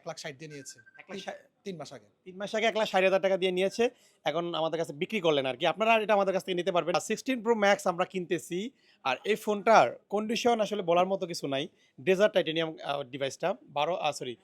1,60,000 দিয়ে নিয়েছে। ৩ মাস আগে। ৩ মাস আগে ১,৬০,০০০ টাকা দিয়ে নিয়েছে। এখন আমাদের কাছে বিক্রি করলেন আরকি। আপনারা এটা আমাদের কাছ থেকে নিতে পারবেন। 16 Pro Max আমরা কিনতেছি। আর এই ফোনটার কন্ডিশন আসলে বলার মতো কিছু নাই। ডেজার্ট টাইটেনিয়াম ডিভাইসটা ২৫৬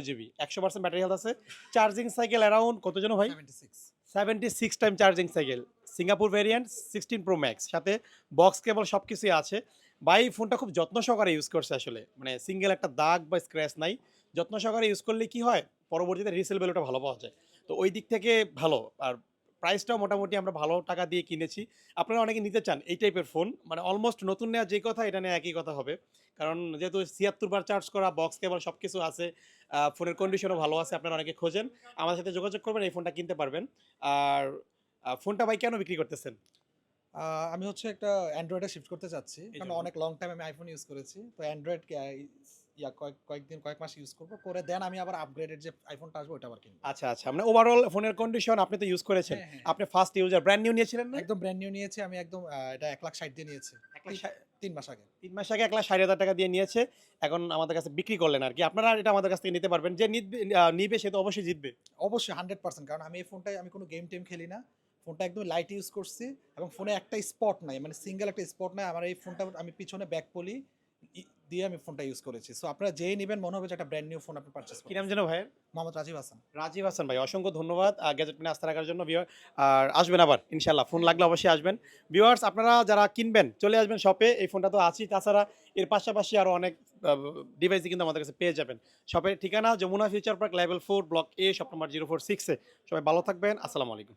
জিবি। ১০০% ব্যাটারি হেলথ আছে। চার্জিং সাইকেল অ্যারাউন্ড কত যেন ভাই? 76 76 time charging cycle. Singapore variant 16 Pro Max সাথে বক্স কেবল সবকিছুই আছে। ভাই ফোনটা খুব যত্ন সহকারে ইউজ করছে আসলে। মানে সিঙ্গেল একটা দাগ বা স্ক্র্যাচ নাই। যত্ন সহকারে ইউজ করলে কি হয়? পরবর্তীতে রিসেল ভ্যালুটা ভালো পাওয়া যায়। তো ওই দিক থেকে ভালো। আর প্রাইসটাও মোটামুটি আমরা ভালো টাকা দিয়ে কিনেছি। আপনারা অনেকে নিতে চান এই টাইপের ফোন। মানে অলমোস্ট নতুন নেওয়া যে কথা এটা নেওয়া একই কথা হবে। কারণ যেহেতু ৭৬ বার চার্জ করা, বক্স কেবল সবকিছু আছে। ফোনের কন্ডিশনও ভালো আছে। আপনারা অনেকে খোঁজেন। আমাদের সাথে যোগাযোগ করবেন, এই ফোনটা কিনতে পারবেন। আর ফোনটা ভাই কেন বিক্রি করতেছেন? আ আমি হচ্ছে একটা অ্যান্ড্রয়েডে শিফট করতে চাচ্ছি। কারণ এইজন্য। অনেক লং টাইম আমি আইফোন ইউজ করেছি। তো অ্যান্ড্রয়েড কয়েক মাস ইউজ করব। করে দেন আমি আবার আপগ্রেডেড যে আইফোনটা আসবে ওটা আবার কিনব। আচ্ছা, আচ্ছা। মানে ওভারঅল ফোনের কন্ডিশন আপনি তো ইউজ করেছেন। হ্যাঁ, হ্যাঁ। আপনি ফার্স্ট ইউজার ব্র্যান্ড নিউ নিয়েছিলেন না? একদম ব্র্যান্ড নিউ নিয়েছি আমি একদম এটা 1,60,000 দিয়ে নিয়েছি। এক লাখ ষা ৩ মাস আগে। ৩ মাস আগে ১,৬০,০০০ টাকা দিয়ে নিয়েছে। এখন আমাদের কাছে বিক্রি করলেন আরকি। আপনারা এটা আমাদের কাছ থেকে নিতে পারবেন। যে নিবে সে তো অবশ্যই জিতবে। অবশ্যই 100% কারণ আমি এই ফোনটায় আমি কোনো গেম-টেম খেলি না। ফোনটা একদম লাইট ইউজ করছি এবং ফোনে একটা স্পট নাই। মানে সিঙ্গেল একটা স্পট নাই। আমার এই ফোনটা আমি পিছনে ব্যাক পলি ই দিয়ে আমি ফোনটা ইউজ করেছি। সো আপনারা যেই নিবেন মনে হবে যে একটা ব্র্যান্ড নিউ ফোন আপনি পারচেজ কি নাম করতেছেন। যেন ভাইয়ের? মোহাম্মদ রাজীব হাসান। রাজীব হাসান ভাই, অসংখ্য ধন্যবাদ গ্যাজেট কিনে আস্থা রাখার জন্য। আর আসবেন আবার ইনশাআল্লাহ। ফোন লাগলে অবশ্যই আসবেন। ভিউয়ার্স আপনারা যারা কিনবেন চলে আসবেন শপে। এই ফোনটা তো আছেই। তাছাড়া এর পাশাপাশি আরো অনেক আ ডিভাইসই কিন্তু আমাদের কাছে পেয়ে যাবেন। শপের ঠিকানা Jamuna future park level 4 block A shop number 046 এ। সবাই ভালো থাকবেন। আসসালামু আলাইকুম।